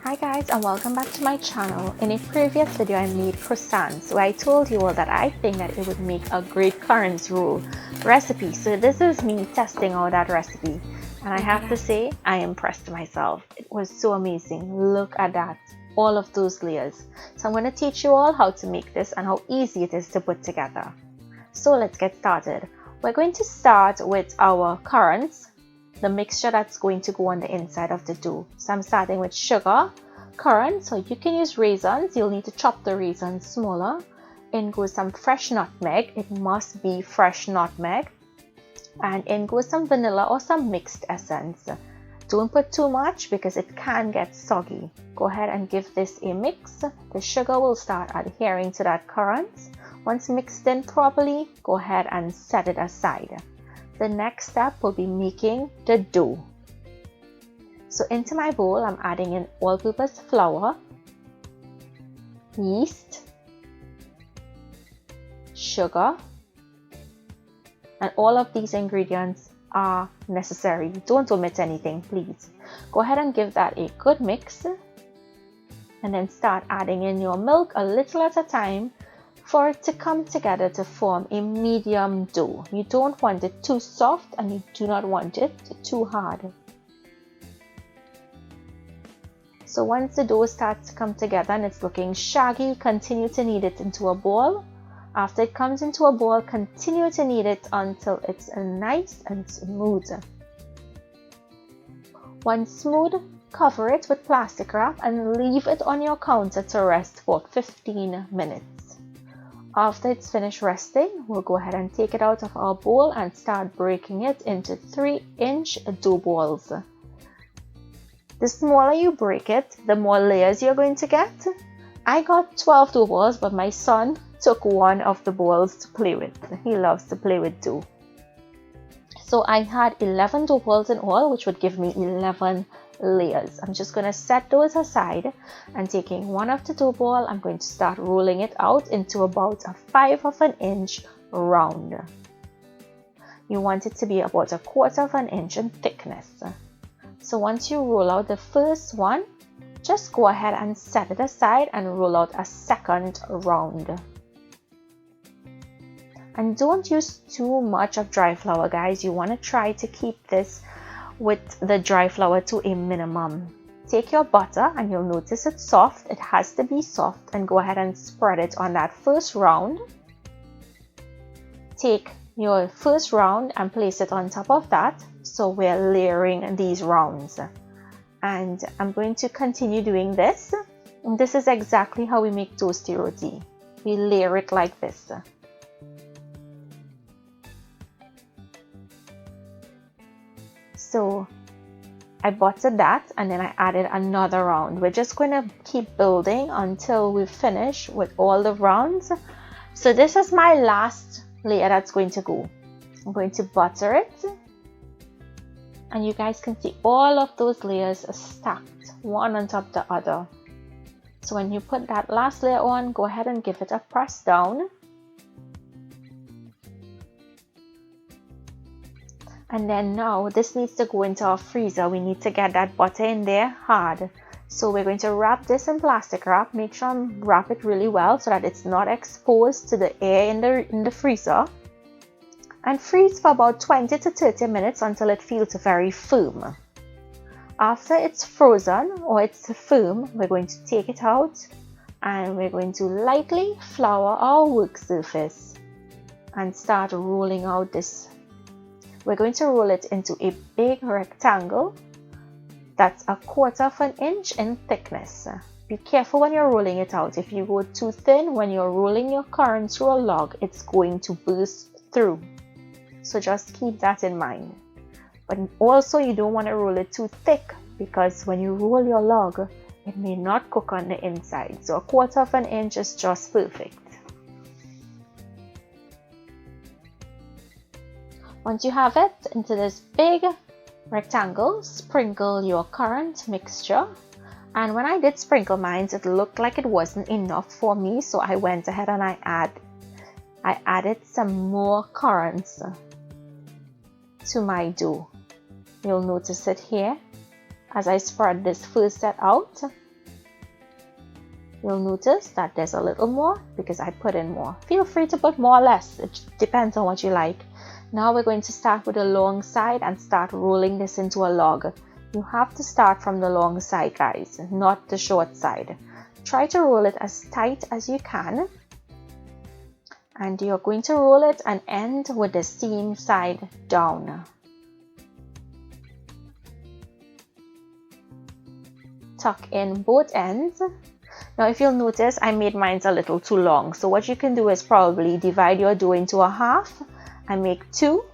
Hi guys, and welcome back to my channel. In a previous video I made croissants where I told you all that I think that it would make a great currants roll recipe. So this is me testing out that recipe, and I have to say I impressed myself. It was so amazing. Look at that, all of those layers. So I'm going to teach you all how to make this and how easy it is to put together. So let's get started. We're going to start with our currants, the mixture that's going to go on the inside of the dough. So I'm starting with sugar, currants, so you can use raisins. You'll need to chop the raisins smaller. In goes some fresh nutmeg. It must be fresh nutmeg. And in goes some vanilla or some mixed essence. Don't put too much because it can get soggy. Go ahead and give this a mix. The sugar will start adhering to that currants. Once mixed in properly, go ahead and set it aside. The next step will be making the dough. So into my bowl, I'm adding in all-purpose flour, yeast, sugar, and all of these ingredients are necessary. Don't omit anything, please. Go ahead and give that a good mix, and then start adding in your milk a little at a time for it to come together to form a medium dough. You don't want it too soft and you do not want it too hard. So once the dough starts to come together and it's looking shaggy, continue to knead it into a ball. After it comes into a ball, continue to knead it until it's nice and smooth. Once smooth, cover it with plastic wrap and leave it on your counter to rest for 15 minutes. After it's finished resting, we'll go ahead and take it out of our bowl and start breaking it into 3-inch dough balls. The smaller you break it, the more layers you're going to get. I got 12 dough balls, but my son took one of the balls to play with. He loves to play with dough. So I had 11 dough balls in all, which would give me 11 layers. I'm just going to set those aside, and taking one of the dough ball, I'm going to start rolling it out into about a 1/5 inch round. You want it to be about 1/4 inch in thickness. So once you roll out the first one, just go ahead and set it aside and roll out a second round. And don't use too much of dry flour, guys. You want to try to keep this with the dry flour to a minimum. Take your butter and you'll notice it's soft. It has to be soft, and go ahead and spread it on that first round. Take your first round and place it on top of that. So we're layering these rounds, and I'm going to continue doing this. And this is exactly how we make toasty roti. We layer it like this. So I buttered that, and then I added another round. We're just going to keep building until we finish with all the rounds. So this is my last layer that's going to go. I'm going to butter it, and you guys can see all of those layers are stacked one on top of the other. So when you put that last layer on, go ahead and give it a press down. And then now this needs to go into our freezer. We need to get that butter in there hard. So we're going to wrap this in plastic wrap. Make sure and wrap it really well so that it's not exposed to the air in the freezer. And freeze for about 20 to 30 minutes until it feels very firm. After it's frozen or it's firm, we're going to take it out and we're going to lightly flour our work surface and start rolling out this. We're going to roll it into a big rectangle that's 1/4 inch in thickness. Be careful when you're rolling it out. If you go too thin when you're rolling your currants roll log, it's going to burst through. So just keep that in mind. But also you don't want to roll it too thick, because when you roll your log, it may not cook on the inside. So 1/4 inch is just perfect. Once you have it into this big rectangle, sprinkle your currant mixture. And when I did sprinkle mine, it looked like it wasn't enough for me, so I went ahead and I added some more currants to my dough. You'll notice it here as I spread this first set out. You'll notice that there's a little more because I put in more. Feel free to put more or less. It depends on what you like. Now we're going to start with the long side and start rolling this into a log. You have to start from the long side, guys, not the short side. Try to roll it as tight as you can. And you're going to roll it and end with the seam side down. Tuck in both ends. Now if you'll notice, I made mine a little too long. So what you can do is probably divide your dough into a half and make two.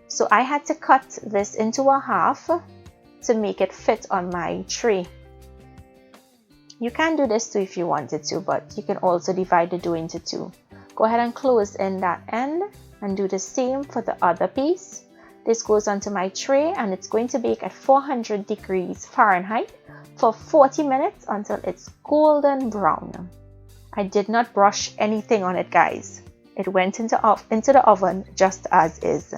So I had to cut this into a half to make it fit on my tray. You can do this too if you wanted to, but you can also divide the dough into two. Go ahead and close in that end and do the same for the other piece. This goes onto my tray and it's going to bake at 400 degrees Fahrenheit for 40 minutes until it's golden brown. I did not brush anything on it, guys. It went into the oven just as is.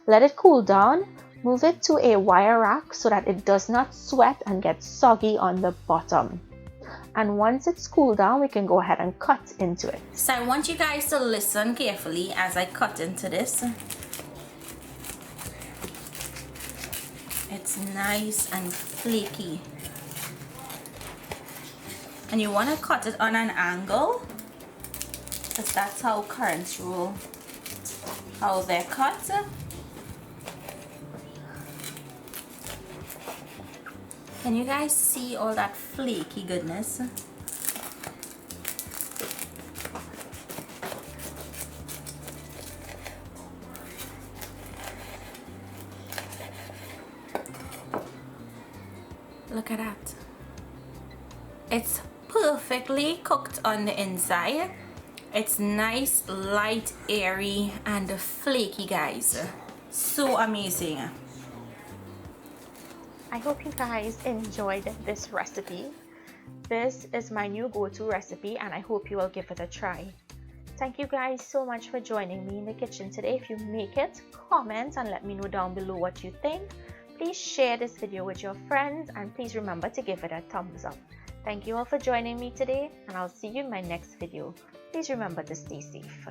Let it cool down. Move it to a wire rack so that it does not sweat and get soggy on the bottom. And once it's cooled down, we can go ahead and cut into it. So I want you guys to listen carefully as I cut into this. It's nice and flaky. And you want to cut it on an angle, because that's how currants roll, how they're cut. Can you guys see all that flaky goodness? Look at that. It's perfectly cooked on the inside. It's nice, light, airy, and flaky, guys. So amazing. I hope you guys enjoyed this recipe. This is my new go-to recipe and I hope you will give it a try. Thank you guys so much for joining me in the kitchen today. If you make it, comment and let me know down below what you think. Please share this video with your friends and please remember to give it a thumbs up. Thank you all for joining me today and I'll see you in my next video. Please remember to stay safe.